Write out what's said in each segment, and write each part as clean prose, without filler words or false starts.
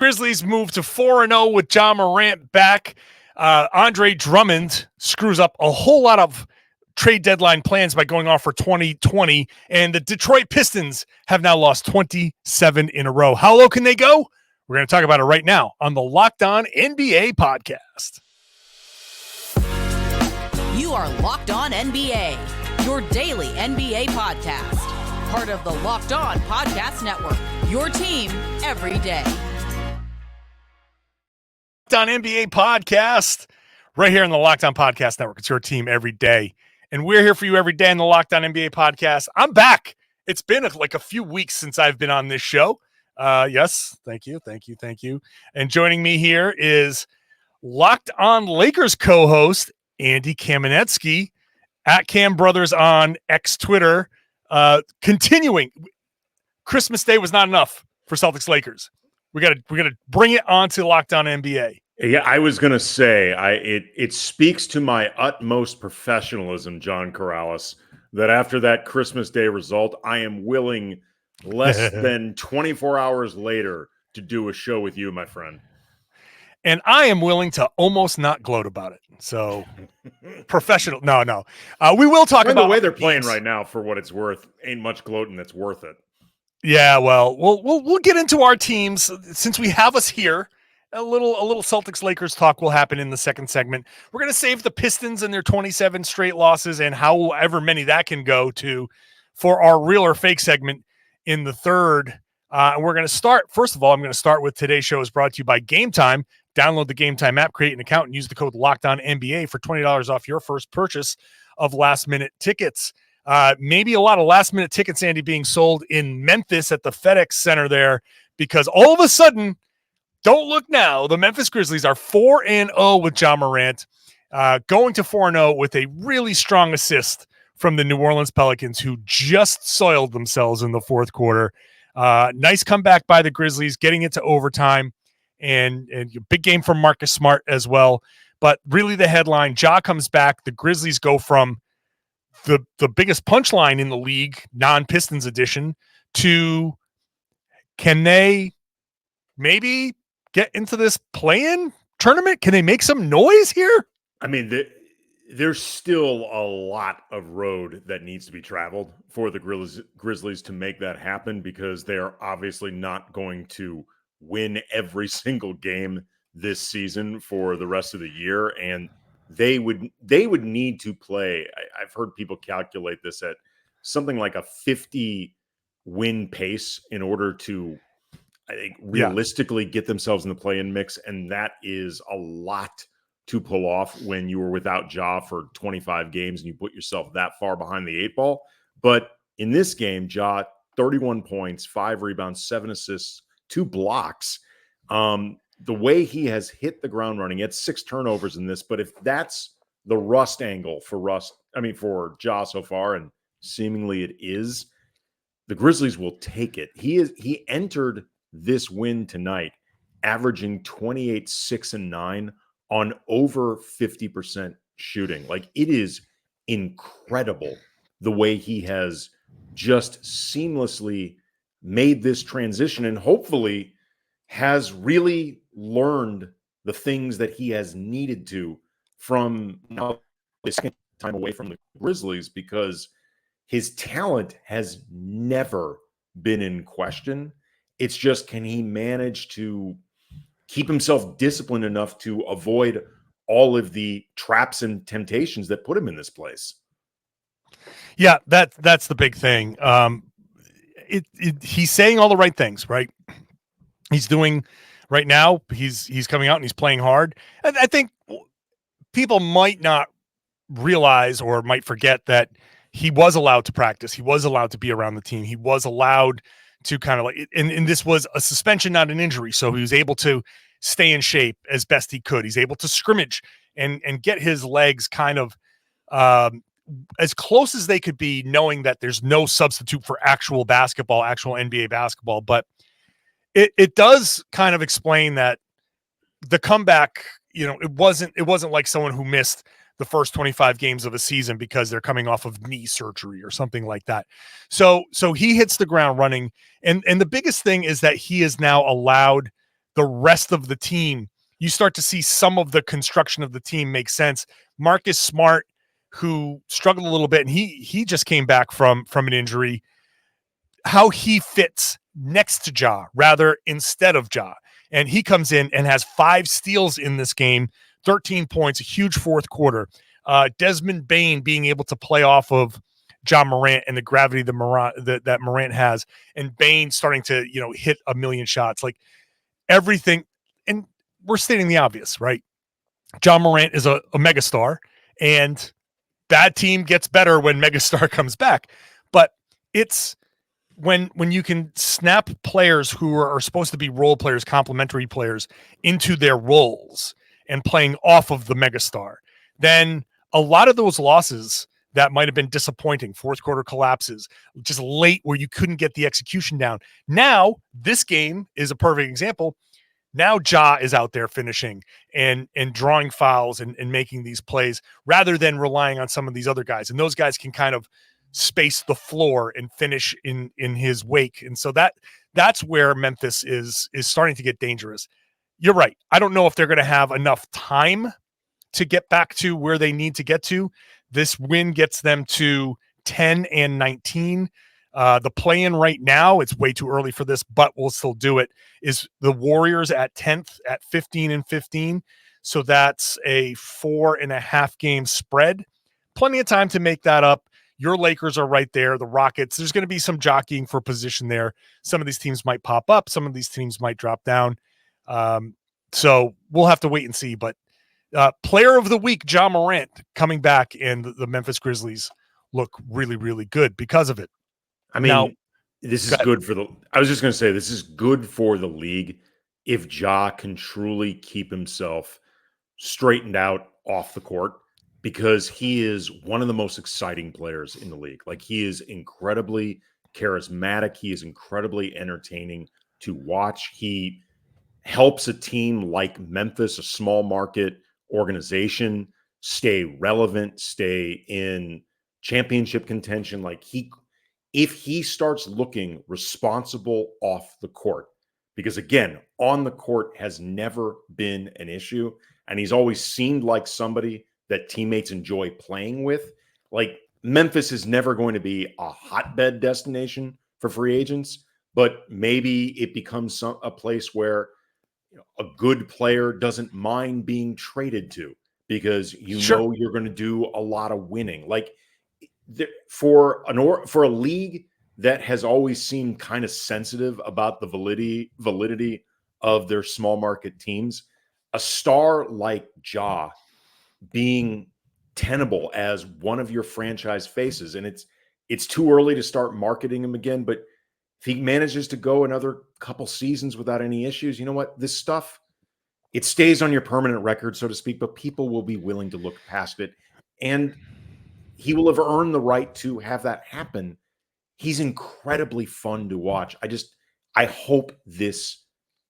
Grizzlies move to 4-0 with John Morant back. Andre Drummond screws up a whole lot of trade deadline plans by going off for 2020, and the Detroit Pistons have now lost 27 in a row. How low can they go? We're going to talk about it right now on the Locked On NBA podcast. You are Locked On NBA, your daily NBA podcast. Part of the Locked On Podcast Network, your team every day. Locked On NBA podcast right here on the Locked On Podcast Network. It's your team every day. And we're here for you every day in the Locked On NBA podcast. I'm back. It's been like a few weeks since I've been on this show. Yes, thank you. And joining me here is Locked On Lakers co-host Andy Kamenetzky at Cam Brothers on X Twitter. Continuing, Christmas Day was not enough for Celtics Lakers. We gotta bring it on to Locked On NBA. Yeah, I was gonna say it speaks to my utmost professionalism, John Karalis, that after that Christmas Day result, I am willing less than 24 hours later to do a show with you, my friend. And I am willing to almost not gloat about it. So professional. No. We will talk about the way they're playing right now. For what it's worth, ain't much gloating that's worth it. Yeah, well, we'll get into our teams since we have us here. A little Celtics Lakers talk will happen in the second segment. We're going to save the Pistons and their 27 straight losses and however many that can go to for our real or fake segment in the third. And we're going to start. First of all, I'm going to start with today's show is brought to you by Game Time. Download the Game Time app, create an account, and use the code LOCKEDONNBA for $20 off your first purchase of last-minute tickets. Maybe a lot of last-minute tickets, Andy, being sold in Memphis at the FedEx Center there because all of a sudden, don't look now, the Memphis Grizzlies are 4-0 with John Morant, going to 4-0 with a really strong assist from the New Orleans Pelicans, who just soiled themselves in the fourth quarter. Nice comeback by the Grizzlies, getting it to overtime. And big game from Marcus Smart as well. But really the headline, Ja comes back. The Grizzlies go from the biggest punchline in the league, non-Pistons edition, to can they maybe get into this play-in tournament? Can they make some noise here? I mean, there's still a lot of road that needs to be traveled for the Grizzlies to make that happen because they are obviously not going to win every single game this season for the rest of the year, and they would need to play. I've heard people calculate this at something like a 50 win pace in order to, I think, realistically get themselves in the play-in mix, and that is a lot to pull off when you were without Ja for 25 games and you put yourself that far behind the eight ball. But in this game, Ja 31 points, 5 rebounds, 7 assists, 2 blocks. The way he has hit the ground running, he had 6 turnovers in this, but if that's the rust angle for Ja so far, and seemingly it is, the Grizzlies will take it. He entered this win tonight averaging 28, 6, and 9 on over 50% shooting. Like, it is incredible the way he has just seamlessly made this transition and hopefully has really learned the things that he has needed to from now the second time away from the Grizzlies, because his talent has never been in question. It's just, can he manage to keep himself disciplined enough to avoid all of the traps and temptations that put him in this place? Yeah, that's the big thing. He's saying all the right things, right? He's doing right now. He's coming out and he's playing hard. And I think people might not realize or might forget that he was allowed to practice. He was allowed to be around the team. He was allowed to kind of like, and this was a suspension, not an injury. So he was able to stay in shape as best he could. He's able to scrimmage and get his legs kind of as close as they could be, knowing that there's no substitute for actual basketball, actual NBA basketball. But it does kind of explain that the comeback, it wasn't like someone who missed the first 25 games of a season because they're coming off of knee surgery or something like that. So he hits the ground running. And the biggest thing is that he is now allowed the rest of the team, you start to see some of the construction of the team make sense. Marcus Smart, who struggled a little bit, and he just came back from an injury, how he fits next to Ja rather instead of Ja. And he comes in and has 5 steals in this game, 13 points, a huge fourth quarter. Desmond Bane being able to play off of Ja Morant and the gravity that Morant has, and Bane starting to, hit a million shots, like everything. And we're stating the obvious, right? Ja Morant is a megastar, and that team gets better when megastar comes back. But it's when you can snap players who are supposed to be role players, complementary players, into their roles and playing off of the megastar, then a lot of those losses that might have been disappointing, fourth quarter collapses, just late where you couldn't get the execution down. Now, this game is a perfect example. Now Ja is out there finishing and drawing fouls and making these plays rather than relying on some of these other guys. And those guys can kind of space the floor and finish in his wake. And so that's where Memphis is starting to get dangerous. You're right. I don't know if they're going to have enough time to get back to where they need to get to. This win gets them to 10-19. The play-in right now, it's way too early for this, but we'll still do it, is the Warriors at 10th at 15-15. So that's a 4.5 game spread. Plenty of time to make that up. Your Lakers are right there. The Rockets, there's going to be some jockeying for position there. Some of these teams might pop up. Some of these teams might drop down. So we'll have to wait and see. But player of the week, Ja Morant, coming back, and the Memphis Grizzlies look really, really good because of it. I mean, this is good for I was just going to say, this is good for the league if Ja can truly keep himself straightened out off the court, because he is one of the most exciting players in the league. Like, he is incredibly charismatic. He is incredibly entertaining to watch. He helps a team like Memphis, a small market organization, stay relevant, stay in championship contention. Like, if he starts looking responsible off the court, because again, on the court has never been an issue, and he's always seemed like somebody that teammates enjoy playing with. Like, Memphis is never going to be a hotbed destination for free agents, but maybe it becomes a place where a good player doesn't mind being traded to, because know you're going to do a lot of winning. Like, for a league that has always seemed kind of sensitive about the validity of their small market teams, a star like Ja being tenable as one of your franchise faces, and it's too early to start marketing him again, but if he manages to go another couple seasons without any issues, you know what? This stuff, it stays on your permanent record, so to speak, but people will be willing to look past it, and he will have earned the right to have that happen. He's incredibly fun to watch. I hope this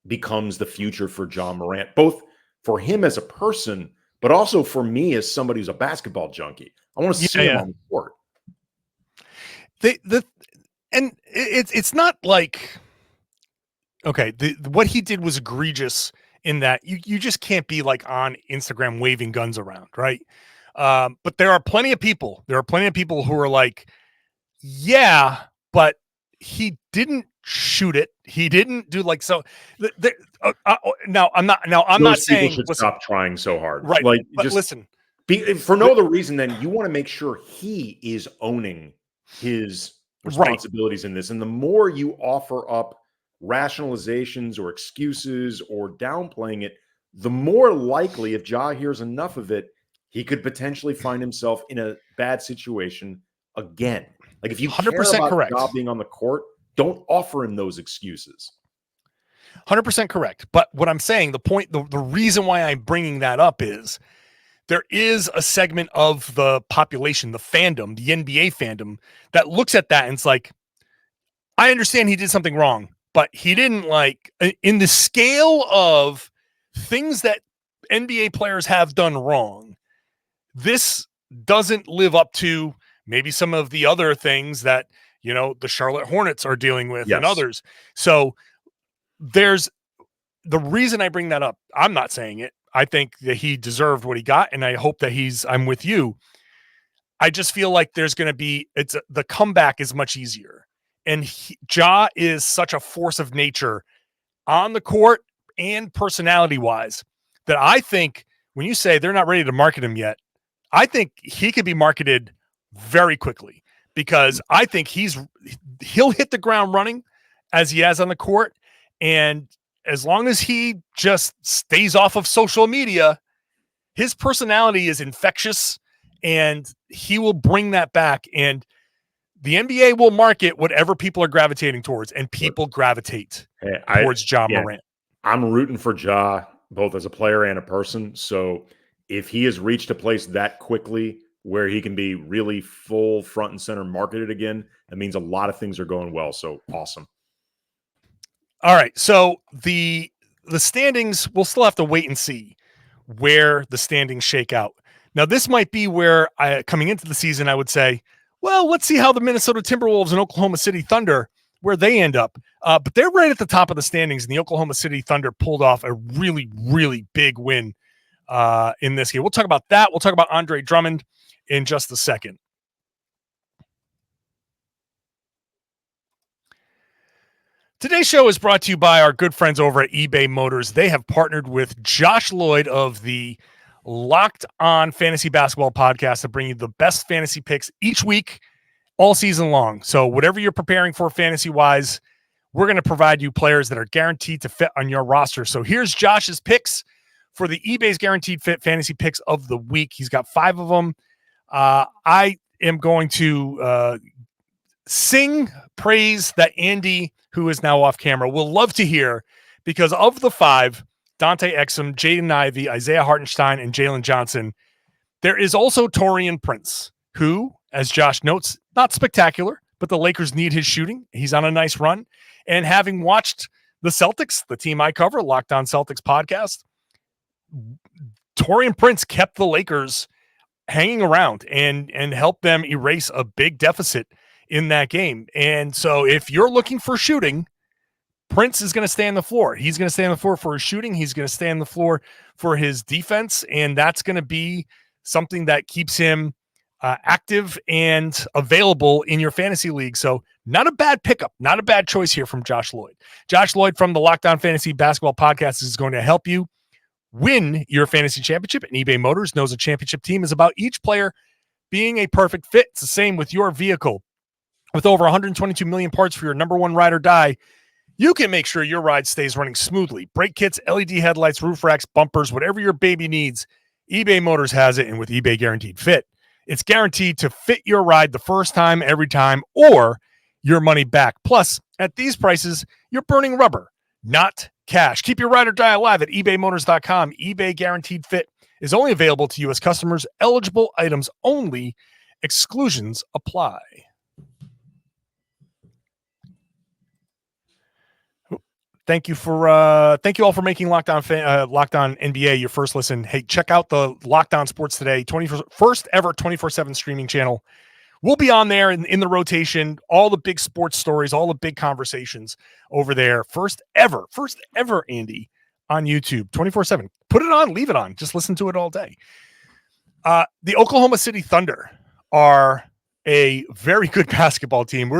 becomes the future for Ja Morant, both for him as a person, but also for me as somebody who's a basketball junkie. I want to see him on the court. And it's not like, okay, what he did was egregious in that you just can't be like on Instagram waving guns around, right? But there are plenty of people who are like, yeah, but he didn't shoot it. He didn't do like so. Now I'm not saying should stop trying so hard, right? Like, but just listen, for no other reason than you want to make sure he is owning his responsibilities in this. And the more you offer up rationalizations or excuses or downplaying it, the more likely, if Ja hears enough of it, he could potentially find himself in a bad situation again. Like, if you 100% care about correct. Ja being on the court, don't offer him those excuses. 100% correct. But what I'm saying, the reason why I'm bringing that up is there is a segment of the population, the fandom, the NBA fandom, that looks at that and it's like, I understand he did something wrong, but he didn't, like, in the scale of things that NBA players have done wrong, this doesn't live up to maybe some of the other things that, the Charlotte Hornets are dealing with and others. So there's the reason I bring that up, I'm not saying it. I think that he deserved what he got, and I hope that I'm with you. I just feel like there's going to be, the comeback is much easier. And Ja is such a force of nature on the court and personality wise that I think when you say they're not ready to market him yet, I think he could be marketed very quickly, because I think he'll hit the ground running as he has on the court. And as long as he just stays off of social media, his personality is infectious and he will bring that back. And the NBA will market whatever people are gravitating towards, and people gravitate towards Ja Morant. I'm rooting for Ja, both as a player and a person. So if he has reached a place that quickly where he can be really full front and center marketed again, that means a lot of things are going well. So awesome. All right. So the standings, we'll still have to wait and see where the standings shake out. Now, this might be where coming into the season, I would say, well, let's see how the Minnesota Timberwolves and Oklahoma City Thunder, where they end up. But they're right at the top of the standings, and the Oklahoma City Thunder pulled off a really, really big win in this game. We'll talk about that. We'll talk about Andre Drummond in just a second. Today's show is brought to you by our good friends over at eBay Motors. They have partnered with Josh Lloyd of the Locked On Fantasy Basketball Podcast to bring you the best fantasy picks each week, all season long. So whatever you're preparing for fantasy-wise, we're going to provide you players that are guaranteed to fit on your roster. So here's Josh's picks for the eBay's Guaranteed Fit Fantasy Picks of the Week. He's got 5 of them. I am going to sing praise that Andy, who is now off camera, will love to hear, because of the 5, Dante Exum, Jaden Ivey, Isaiah Hartenstein, and Jalen Johnson, there is also Taurean Prince, who, as Josh notes, not spectacular, but the Lakers need his shooting. He's on a nice run. And having watched the Celtics, the team I cover, Locked On Celtics podcast, Taurean Prince kept the Lakers hanging around and helped them erase a big deficit in that game. And so if you're looking for shooting, Prince is going to stay on the floor. He's going to stay on the floor for his shooting. He's going to stay on the floor for his defense. And that's going to be something that keeps him active and available in your fantasy league. So not a bad pickup, not a bad choice here from Josh Lloyd. Josh Lloyd from the Locked On Fantasy Basketball Podcast is going to help you win your fantasy championship. And eBay Motors knows a championship team is about each player being a perfect fit. It's the same with your vehicle. With over 122 million parts for your number one ride or die, you can make sure your ride stays running smoothly. Brake kits, LED headlights, roof racks, bumpers, whatever your baby needs, eBay Motors has it. And with eBay Guaranteed Fit, it's guaranteed to fit your ride the first time, every time, or your money back. Plus, at these prices, you're burning rubber, not cash. Keep your ride or die alive at ebaymotors.com. eBay Guaranteed Fit is only available to U.S. customers. Eligible items only. Exclusions apply. Thank you all for making Locked On NBA your first listen. Hey, check out the Locked On Sports Today, first ever 24/7 streaming channel. We'll be on there in the rotation, all the big sports stories, all the big conversations over there. First ever, Andy, on YouTube, 24/7. Put it on, leave it on. Just listen to it all day. The Oklahoma City Thunder are a very good basketball team.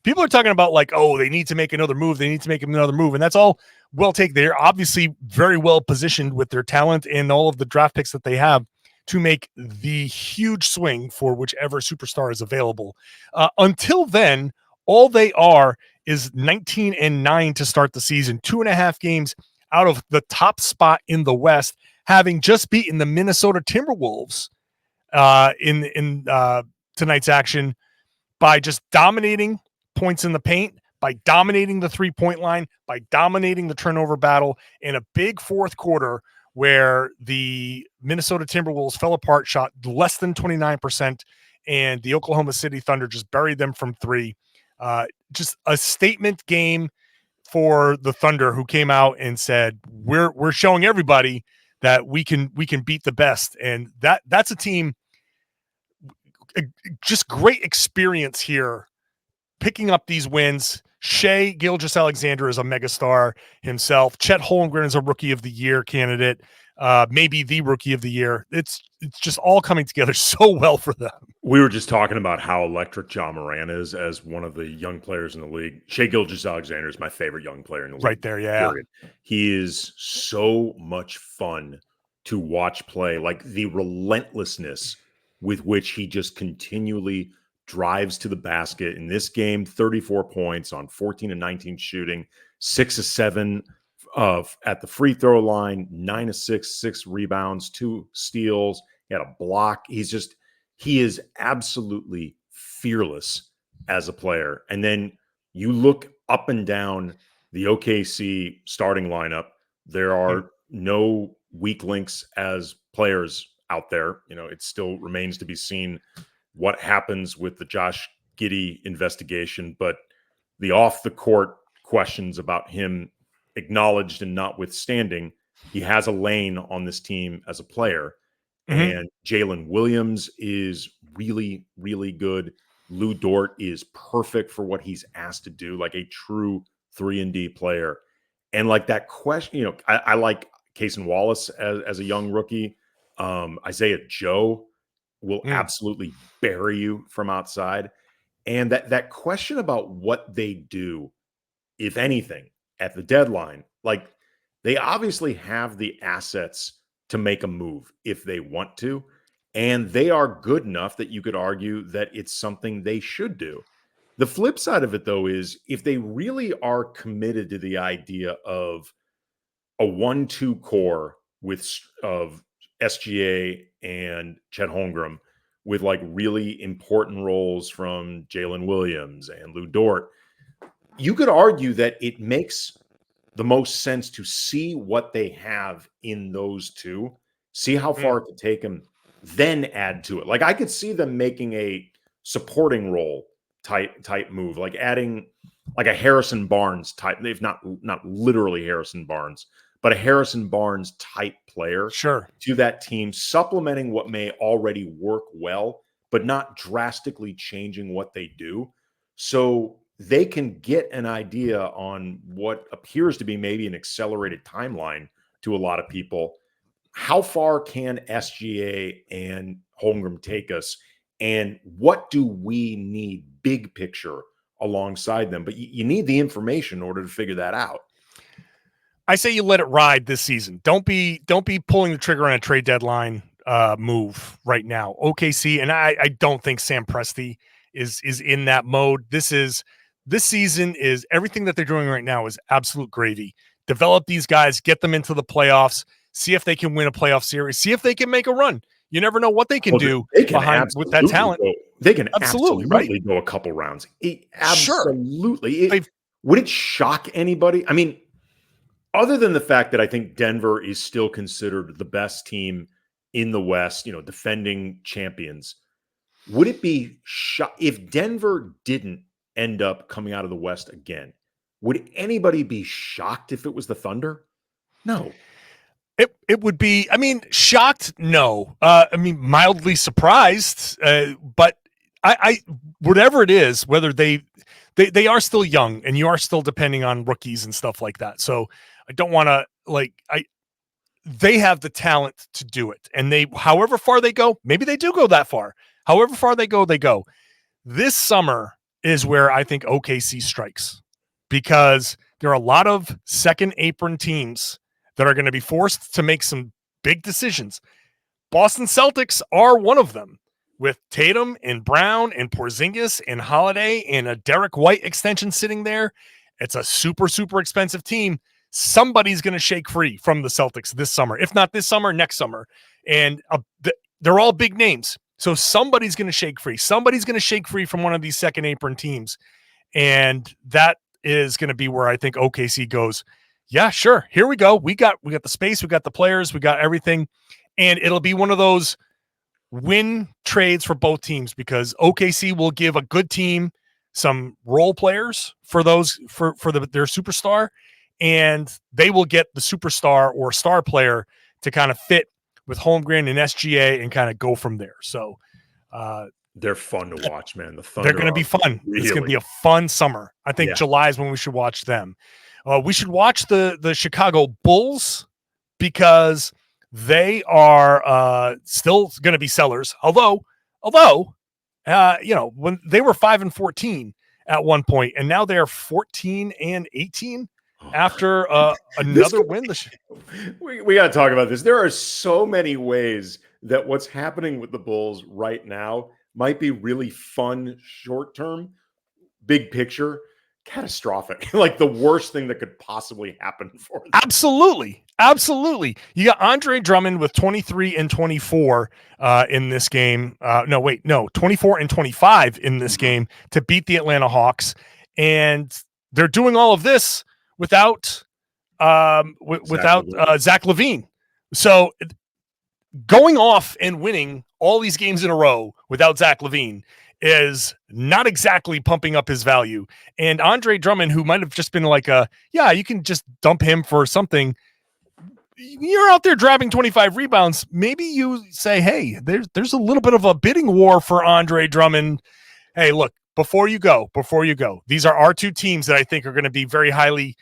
People are talking about like, oh, they need to make another move. And that's all well taken. They're obviously very well positioned with their talent and all of the draft picks that they have to make the huge swing for whichever superstar is available. Until then, all they are is 19-9 to start the season, 2.5 games out of the top spot in the West, having just beaten the Minnesota Timberwolves in tonight's action by just dominating points in the paint, by dominating the three-point line, by dominating the turnover battle in a big fourth quarter where the Minnesota Timberwolves fell apart, shot less than 29%, and the Oklahoma City Thunder just buried them from 3. Just a statement game for the Thunder, who came out and said, we're showing everybody that we can beat the best. And that's a team, just great experience here, picking up these wins, Shea Gilgeous-Alexander is a megastar himself. Chet Holmgren is a Rookie of the Year candidate, maybe the Rookie of the Year. It's just all coming together so well for them. We were just talking about how electric Ja Morant is as one of the young players in the league. Shea Gilgeous-Alexander is my favorite young player in the league. Right there, yeah. Period. He is so much fun to watch play, like the relentlessness with which he just continually drives to the basket. In this game, 34 points on 14 and 19 shooting, 6 of 7 at the free throw line, 9 of 6 rebounds, 2 steals. He had a block. He is absolutely fearless as a player. And then you look up and down the OKC starting lineup. There are no weak links as players out there. It still remains to be seen what happens with the Josh Giddey investigation, but the off the court questions about him acknowledged and notwithstanding, he has a lane on this team as a player. And Jalen Williams is really, really good. Lou Dort is perfect for what he's asked to do, like a true 3-and-D player. And like that question, I like Cason Wallace as a young rookie. Isaiah Joe will absolutely bury you from outside. And that question about what they do, if anything, at the deadline, like they obviously have the assets to make a move if they want to. And they are good enough that you could argue that it's something they should do. The flip side of it, though, is if they really are committed to the idea of a 1-2 core of SGA and Chet Holmgren with like really important roles from Jalen Williams and Lou Dort, you could argue that it makes the most sense to see what they have in those two, see how far it could take them, then add to it. Like I could see them making a supporting role type move, like adding like a Harrison Barnes type. They've not literally Harrison Barnes, but a Harrison Barnes type player to that team, supplementing what may already work well, but not drastically changing what they do. So they can get an idea on what appears to be maybe an accelerated timeline to a lot of people. How far can SGA and Holmgren take us? And what do we need big picture alongside them? But you need the information in order to figure that out. I say you let it ride this season. Don't be pulling the trigger on a trade deadline move right now. OKC, and I don't think Sam Presti is in that mode. This season is everything that they're doing right now is absolute gravy. Develop these guys, get them into the playoffs, see if they can win a playoff series, see if they can make a run. You never know what they can do with that talent. They can absolutely go a couple rounds. Absolutely. Would it shock anybody? I mean, other than the fact that I think Denver is still considered the best team in the West, defending champions, would it be if Denver didn't end up coming out of the West again? Would anybody be shocked if it was the Thunder? No. It would be, shocked. No, mildly surprised. But I whatever it is, whether they are still young and you are still depending on rookies and stuff like that. So I don't want to they have the talent to do it. And however far they go, maybe they do go that far. However far they go, they go. This summer is where I think OKC strikes, because there are a lot of second apron teams that are going to be forced to make some big decisions. Boston Celtics are one of them, with Tatum and Brown and Porzingis and Holiday and a Derek White extension sitting there. It's a super, super expensive team. Somebody's going to shake free from the Celtics this summer. If not this summer, next summer. And they're all big names. So somebody's going to shake free. Somebody's going to shake free from one of these second apron teams. And that is going to be where I think OKC goes, yeah, sure. Here we go. We got the space. We got the players. We got everything. And it'll be one of those win trades for both teams, because OKC will give a good team some role players for their superstar, and they will get the superstar or star player to kind of fit with Holmgren and SGA and kind of go from there. So They're fun to watch, man. The Thunder They're going to be fun. Really, it's going to be a fun summer. I think July is when we should watch them. We should watch the Chicago Bulls because they are still going to be sellers. Although, when they were 5-14 at one point, and now they're 14-18 after another win. We got to talk about this. There are so many ways that what's happening with the Bulls right now might be really fun short term, big picture, catastrophic. Like the worst thing that could possibly happen for them. Absolutely. You got Andre Drummond with 23 and 24 in this game. 24 and 25 in this game to beat the Atlanta Hawks. And they're doing all of this without Zach LaVine. So going off and winning all these games in a row without Zach LaVine is not exactly pumping up his value. And Andre Drummond, who might have just been like you can just dump him for something. You're out there grabbing 25 rebounds. Maybe you say, hey, there's a little bit of a bidding war for Andre Drummond. Hey, look, before you go, these are our two teams that I think are going to be very highly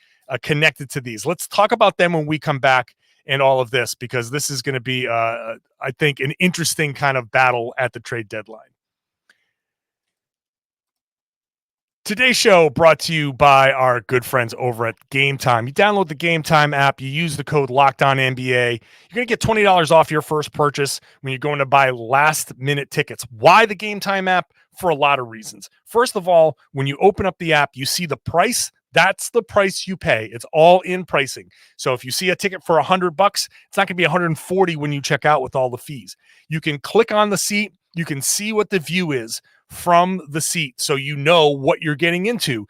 connected to these. Let's talk about them when we come back and all of this, because this is going to be, I think, an interesting kind of battle at the trade deadline. Today's show brought to you by our good friends over at Game Time. You download the Game Time app, you use the code LOCKEDONNBA. You're going to get $20 off your first purchase when you're going to buy last-minute tickets. Why the Game Time app? For a lot of reasons. First of all, when you open up the app, you see the price. That's the price you pay. It's all in pricing. So if you see a ticket for $100, it's not going to be $140 when you check out with all the fees. You can click on the seat. You can see what the view is from the seat, so you know what you're getting into.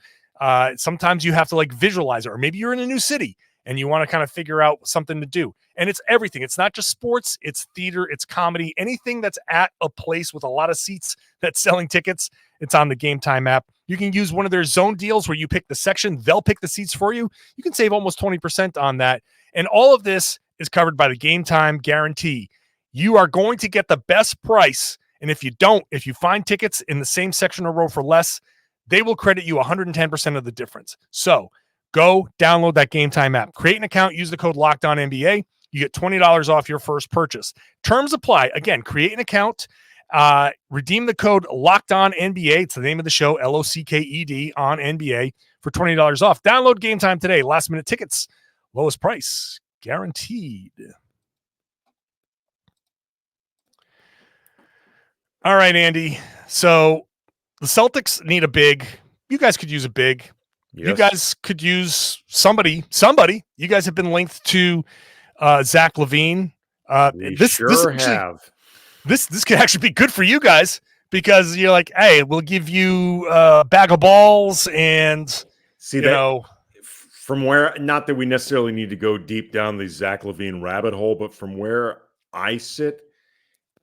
Sometimes you have to visualize it, or maybe you're in a new city and you want to kind of figure out something to do. And it's everything. It's not just sports, it's theater, it's comedy, anything that's at a place with a lot of seats that's selling tickets, it's on the Game Time app. You can use one of their zone deals where you pick the section, they'll pick the seats for you. You can save almost 20% on that. And all of this is covered by the Game Time guarantee. You are going to get the best price. And if you find tickets in the same section or row for less, they will credit you 110% of the difference. So go download that Game Time app. Create an account. Use the code LOCKEDONNBA. You get $20 off your first purchase. Terms apply. Again, create an account. Redeem the code LOCKEDONNBA. It's the name of the show, LOCKED on NBA for $20 off. Download Game Time today. Last minute tickets. Lowest price guaranteed. All right, Andy. So the Celtics need a big. You guys could use a big. Yes. You guys could use somebody. You guys have been linked to Zach LaVine. This could actually be good for you guys, because you're like, hey, we'll give you a bag of balls and from where, not that we necessarily need to go deep down the Zach LaVine rabbit hole, but from where I sit,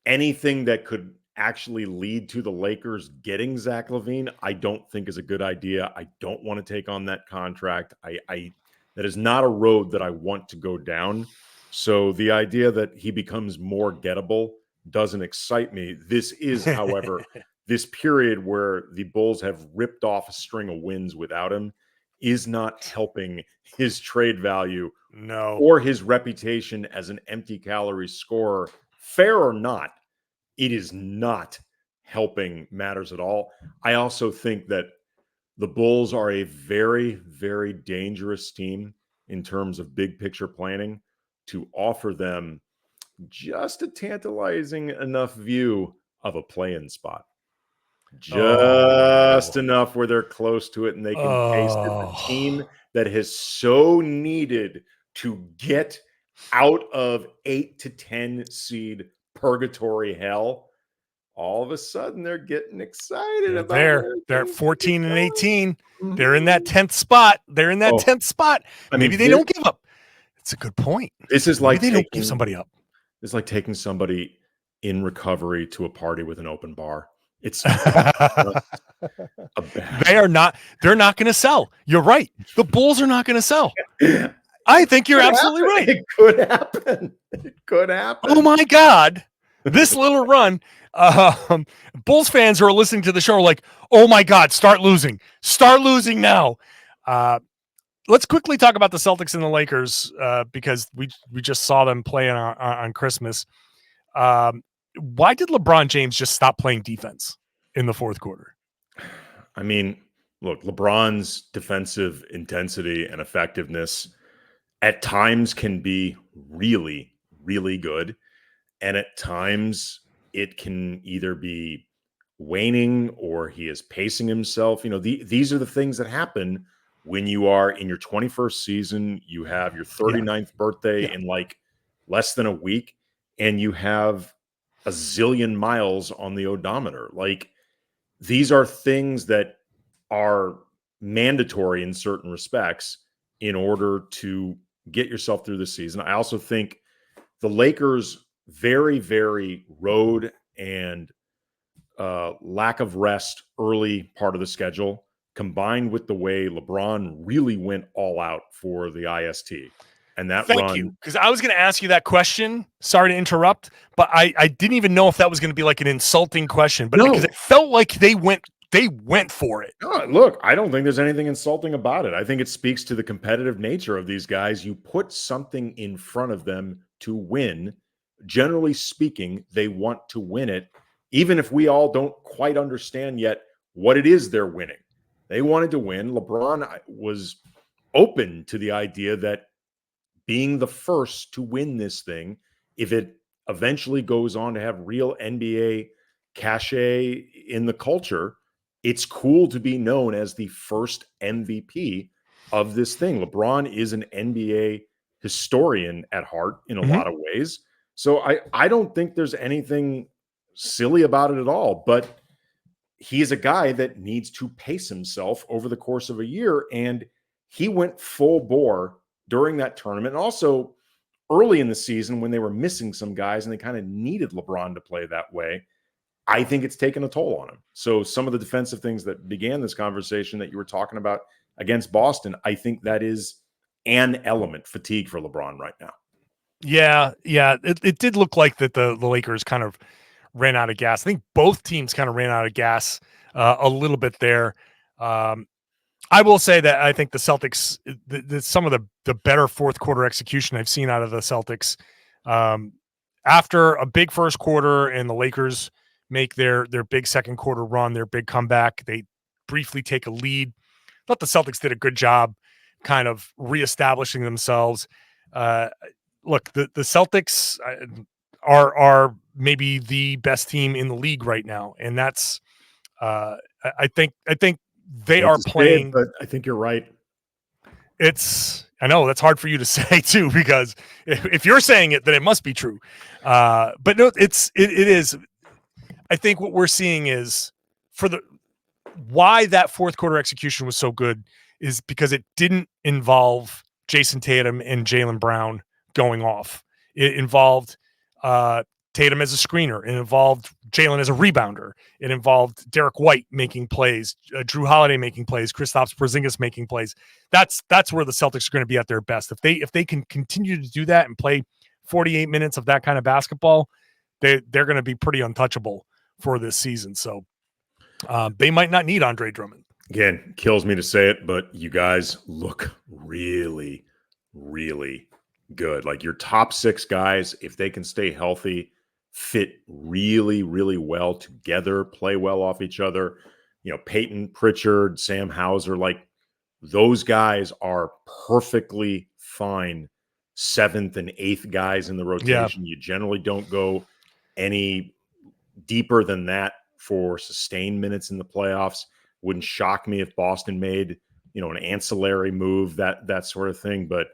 anything that could actually lead to the Lakers getting Zach LaVine, I don't think is a good idea. I don't want to take on that contract. That is not a road that I want to go down. So the idea that he becomes more gettable doesn't excite me. This is, however, this period where the Bulls have ripped off a string of wins without him is not helping his trade value or his reputation as an empty calorie scorer. Fair or not, it is not helping matters at all. I also think that the Bulls are a very, very dangerous team in terms of big picture planning to offer them just a tantalizing enough view of a play-in spot. Just enough where they're close to it and they can taste it. The team that has so needed to get out of 8 to 10 seed purgatory hell, all of a sudden they're getting excited about it. They're at 14 and 18. Mm-hmm. They're in that 10th spot. Maybe they don't give up. It's a good point. This is like they don't give somebody up. It's like taking somebody in recovery to a party with an open bar. It's they're not going to sell. You're right. The Bulls are not going to sell. I think you're absolutely right. It could happen. Oh my God. This little run. Bulls fans who are listening to the show are like, oh my God, start losing now. Let's quickly talk about the Celtics and the Lakers because we just saw them play on Christmas. Why did LeBron James just stop playing defense in the fourth quarter? I mean, look, LeBron's defensive intensity and effectiveness at times can be really, really good. And at times it can either be waning or he is pacing himself. These are the things that happen when you are in your 21st season. You have your 39th birthday in like less than a week, and you have a zillion miles on the odometer. Like, these are things that are mandatory in certain respects in order to get yourself through the season. I also think the Lakers very, very road and lack of rest early part of the schedule, combined with the way LeBron really went all out for the IST. And that Thank you, because I was going to ask you that question. Sorry to interrupt, but I didn't even know if that was going to be like an insulting question, but because it felt like they went for it. Look, I don't think there's anything insulting about it. I think it speaks to the competitive nature of these guys. You put something in front of them to win. Generally speaking, they want to win it, even if we all don't quite understand yet what it is they're winning. They wanted to win. LeBron was open to the idea that being the first to win this thing, if it eventually goes on to have real NBA cachet in the culture, it's cool to be known as the first MVP of this thing. LeBron is an NBA historian at heart in a lot of ways. So I don't think there's anything silly about it at all, but he is a guy that needs to pace himself over the course of a year. And he went full bore during that tournament. And also early in the season when they were missing some guys and they kind of needed LeBron to play that way, I think it's taken a toll on him. So some of the defensive things that began this conversation that you were talking about against Boston, I think that is an element, fatigue for LeBron right now. Yeah. It did look like that the Lakers kind of ran out of gas. I think both teams kind of ran out of gas a little bit there. I will say that I think the Celtics, some of the better fourth quarter execution I've seen out of the Celtics. After a big first quarter and the Lakers make their big second quarter run, their big comeback, they briefly take a lead. I thought the Celtics did a good job kind of reestablishing themselves. Look, the Celtics are maybe the best team in the league right now, and that's I think they are playing. But I think you're right. I know that's hard for you to say too, because if you're saying it, then it must be true. But no, it is. I think what we're seeing is why that fourth quarter execution was so good is because it didn't involve Jason Tatum and Jaylen Brown going off. It involved Tatum as a screener. It involved Jaylen as a rebounder. It involved Derek White making plays, Drew Holiday making plays, Kristaps Porzingis making plays. That's where the Celtics are going to be at their best. If they can continue to do that and play 48 minutes of that kind of basketball, they're going to be pretty untouchable for this season. So they might not need Andre Drummond. Again, kills me to say it, but you guys look really, really good. Like, your top six guys, if they can stay healthy, fit really, really well together, play well off each other. Peyton Pritchard, Sam Hauser, like, those guys are perfectly fine seventh and eighth guys in the rotation. Yeah. You generally don't go any deeper than that for sustained minutes in the playoffs. Wouldn't shock me if Boston made, an ancillary move, that sort of thing. But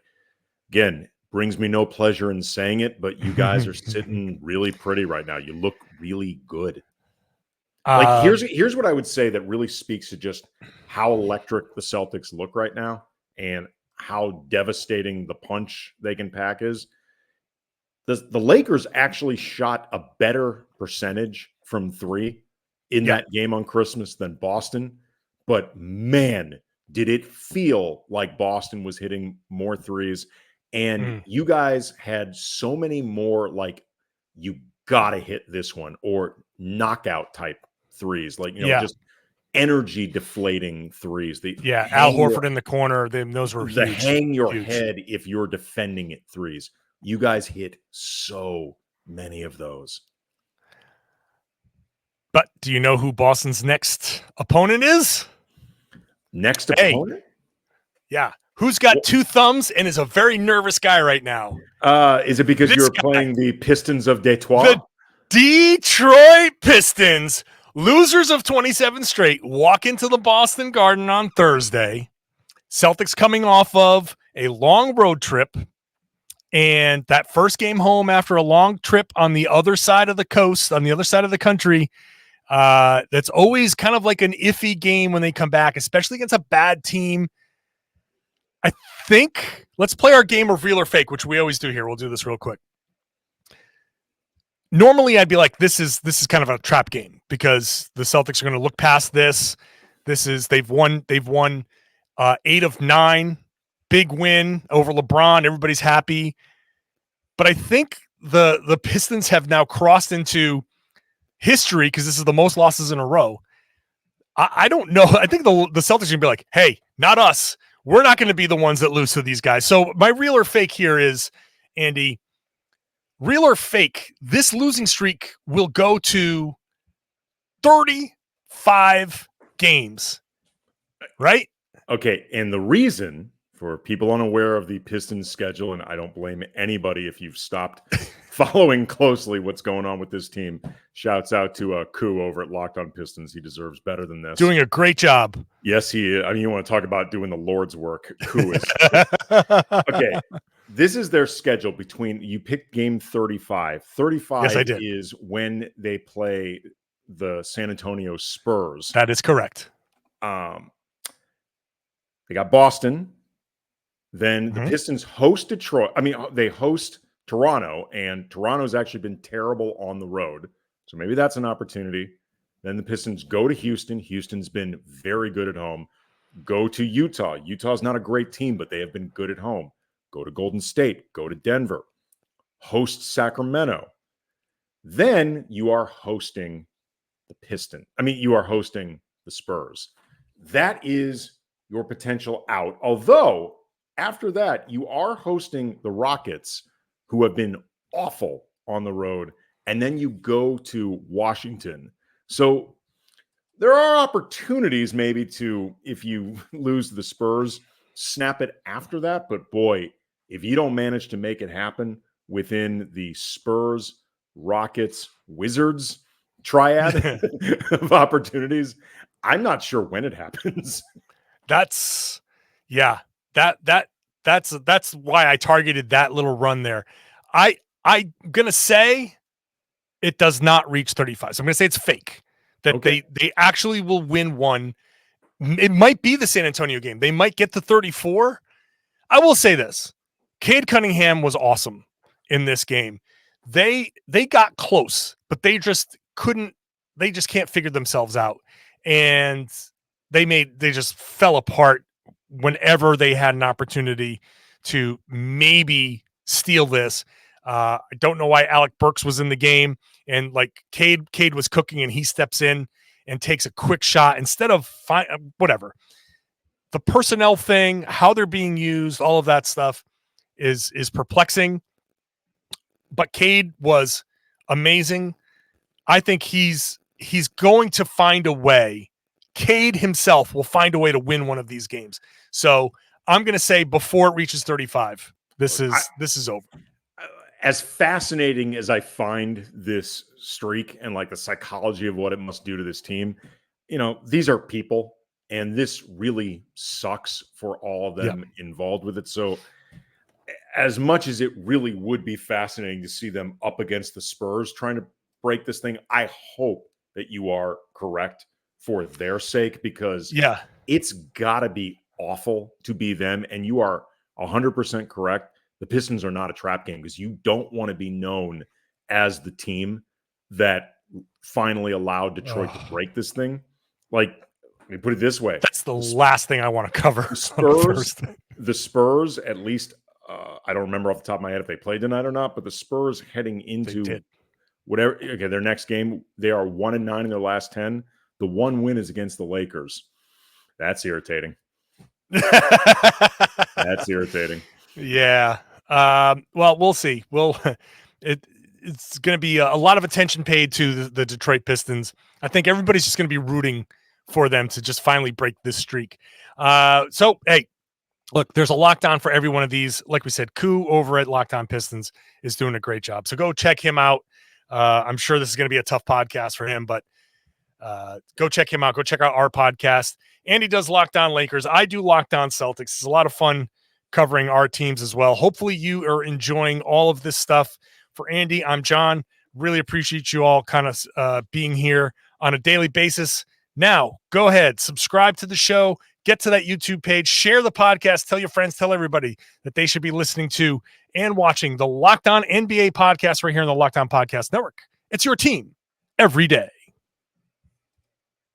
again, brings me no pleasure in saying it, but you guys are sitting really pretty right now. You look really good. Like, here's what I would say that really speaks to just how electric the Celtics look right now and how devastating the punch they can pack is. The Lakers actually shot a better percentage from three in that game on Christmas than Boston. But man, did it feel like Boston was hitting more threes. And you guys had so many more, like, you got to hit this one or knockout type threes, like, just energy deflating threes. Al Horford in the corner. Those were the huge. Hang your huge. head if you're defending it threes. You guys hit so many of those. But do you know who Boston's next opponent is? Next opponent? Yeah. Who's got two thumbs and is a very nervous guy right now? Is it because you're playing the Pistons of Detroit? The Detroit Pistons, losers of 27 straight, walk into the Boston Garden on Thursday. Celtics coming off of a long road trip, and that first game home after a long trip on the other side of the coast, on the other side of the country. That's always kind of like an iffy game when they come back, especially against a bad team. I think let's play our game of real or fake, which we always do here. We'll do this real quick. Normally I'd be like, this is kind of a trap game because the Celtics are going to look past this. They've won 8 of 9, big win over LeBron. Everybody's happy. But I think the Pistons have now crossed into history because this is the most losses in a row. I don't know. I think the Celtics are going to be like, hey, not us. We're not going to be the ones that lose to these guys. So my real or fake here is, Andy, real or fake, this losing streak will go to 35 games, right? Okay, and the reason, for people unaware of the Pistons schedule, and I don't blame anybody if you've stopped following closely what's going on with this team, shouts out to Koo over at Locked On Pistons. He deserves better than this. Doing a great job. Yes, he is. I mean, you want to talk about doing the Lord's work. Koo is. Okay, this is their schedule you picked game 35. 35 yes, I did. is when they play the San Antonio Spurs. That is correct. They got Boston. Then the Pistons host Detroit. I mean, they host Toronto, and Toronto's actually been terrible on the road. So maybe that's an opportunity. Then the Pistons go to Houston. Houston's been very good at home. Go to Utah. Utah's not a great team, but they have been good at home. Go to Golden State. Go to Denver. Host Sacramento. Then you are hosting the Pistons. I mean, you are hosting the Spurs. That is your potential out. Although, after that, you are hosting the Rockets, who have been awful on the road, and then you go to Washington. So there are opportunities maybe to, if you lose the Spurs, snap it after that. But boy, if you don't manage to make it happen within the Spurs, Rockets, Wizards triad of opportunities, I'm not sure when it happens. That's why I targeted that little run there. I'm going to say it does not reach 35. So I'm going to say it's fake. That they actually will win one. It might be the San Antonio game. They might get to 34. I will say this. Cade Cunningham was awesome in this game. They got close, but they just can't figure themselves out. And they just fell apart whenever they had an opportunity to maybe steal this. I don't know why Alec Burks was in the game, and like Cade was cooking, and he steps in and takes a quick shot instead of whatever. The personnel thing, how they're being used, all of that stuff is perplexing. But Cade was amazing. I think he's going to find a way. Cade himself will find a way to win one of these games. So I'm going to say before it reaches 35, this is over. As fascinating as I find this streak and like the psychology of what it must do to this team, these are people, and this really sucks for all of them involved with it. So as much as it really would be fascinating to see them up against the Spurs trying to break this thing, I hope that you are correct for their sake, because it's got to be awful to be them. And you are 100% correct. The Pistons are not a trap game, because you don't want to be known as the team that finally allowed Detroit to break this thing. Like, let me put it this way. That's the last thing I want to cover. The Spurs, at least, I don't remember off the top of my head if they played tonight or not, but the Spurs heading into Whatever. Okay, their next game, they are 1-9 in their last 10. The one win is against the Lakers. That's irritating. That's irritating. Yeah. Well, we'll see. It's going to be a lot of attention paid to the Detroit Pistons. I think everybody's just going to be rooting for them to just finally break this streak. So, hey, look, there's a lockdown for every one of these. Like we said, Koo over at Locked On Pistons is doing a great job. So go check him out. I'm sure this is going to be a tough podcast for him, but go check him out. Go check out our podcast. Andy does Locked On Lakers. I do Locked On Celtics. It's a lot of fun covering our teams as well. Hopefully you are enjoying all of this stuff. For Andy, I'm John. Really appreciate you all kind of being here on a daily basis. Now, go ahead, subscribe to the show, get to that YouTube page, share the podcast, tell your friends, tell everybody that they should be listening to and watching the Locked On NBA podcast right here on the Locked On Podcast Network. It's your team every day.